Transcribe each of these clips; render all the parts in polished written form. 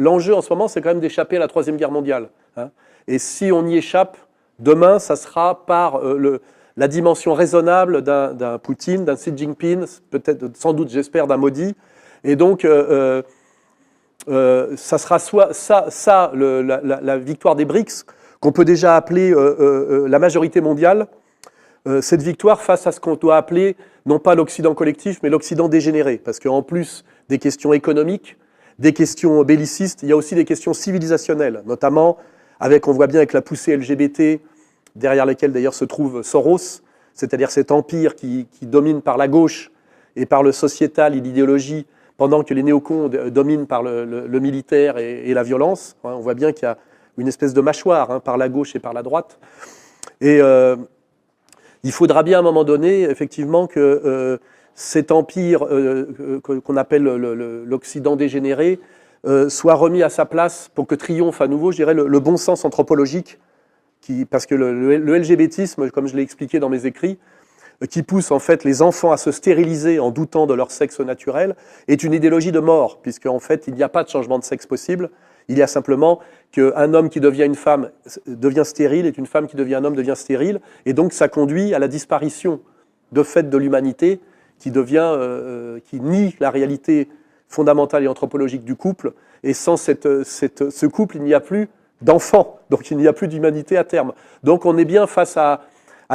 l'enjeu en ce moment, c'est quand même d'échapper à la Troisième Guerre mondiale. Hein. Et si on y échappe, demain, ça sera par la dimension raisonnable d'un Poutine, d'un Xi Jinping, peut-être, sans doute, j'espère, d'un Modi. Et donc, ça sera soit la victoire des BRICS, qu'on peut déjà appeler la majorité mondiale, cette victoire face à ce qu'on doit appeler, non pas l'Occident collectif, mais l'Occident dégénéré. Parce qu'en plus des questions économiques, des questions bellicistes, il y a aussi des questions civilisationnelles, notamment avec, on voit bien avec la poussée LGBT, derrière laquelle d'ailleurs se trouve Soros, c'est-à-dire cet empire qui domine par la gauche et par le sociétal et l'idéologie, pendant que les néocons dominent par le militaire et la violence. On voit bien qu'il y a une espèce de mâchoire par la gauche et par la droite. Et il faudra bien à un moment donné, effectivement, que cet empire qu'on appelle l'Occident dégénéré soit remis à sa place pour que triomphe à nouveau, je dirais, le bon sens anthropologique, parce que le LGBTisme, comme je l'ai expliqué dans mes écrits, qui pousse en fait les enfants à se stériliser en doutant de leur sexe naturel, est une idéologie de mort, puisqu'en fait il n'y a pas de changement de sexe possible. Il y a simplement qu'un homme qui devient une femme devient stérile, et une femme qui devient un homme devient stérile, et donc ça conduit à la disparition de fait de l'humanité, qui nie la réalité fondamentale et anthropologique du couple, et sans ce couple, il n'y a plus d'enfants, donc il n'y a plus d'humanité à terme. Donc on est bien face à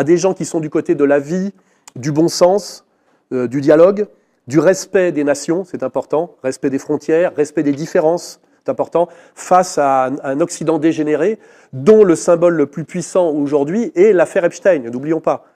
des gens qui sont du côté de la vie, du bon sens, du dialogue, du respect des nations, c'est important, respect des frontières, respect des différences, c'est important, face à un Occident dégénéré, dont le symbole le plus puissant aujourd'hui est l'affaire Epstein, n'oublions pas.